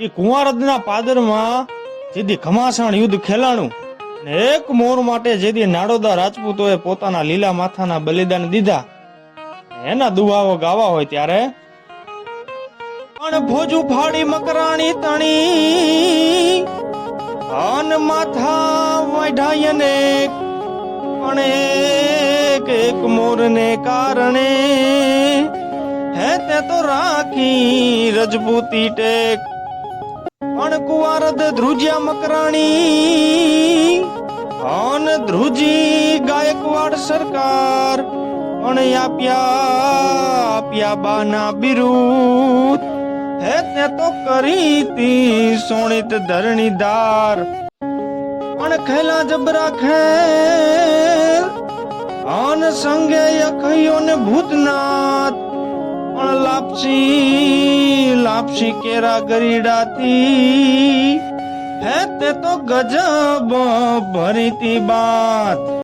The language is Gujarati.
એ કુંવારદના પાદરમાં જેથી ઘમાસાણ યુદ્ધ ખેલાણું ને એક મોર માટે જેથી નાડોદા રાજપૂતોએ પોતાના લીલા માથાના બલિદાન દીધા એના દુહાઓ ગાવા હોય ત્યારે પણ ભોજું ફાડી મકરાણી તણી અન માથા વાઢાય ને પણ એક મોરને કારણે હે તે તો રાખી રજપૂતી ટેક પણ કુંવારદ ધ્રુજ્યા મકરાણી અન ધ્રુજી ગાયકવાડ સરકાર પણ આપ્યા બાના બિરુદ હે તે તો કરી તી સોણિત ધરણીદાર પણ ખેલા જબરા ખેલ અન સંગે અખયો ને ભૂતનાથ પણ લાપસી કેરા ગરીડાતી હે તે તો ગજબ ભરીતી બાત।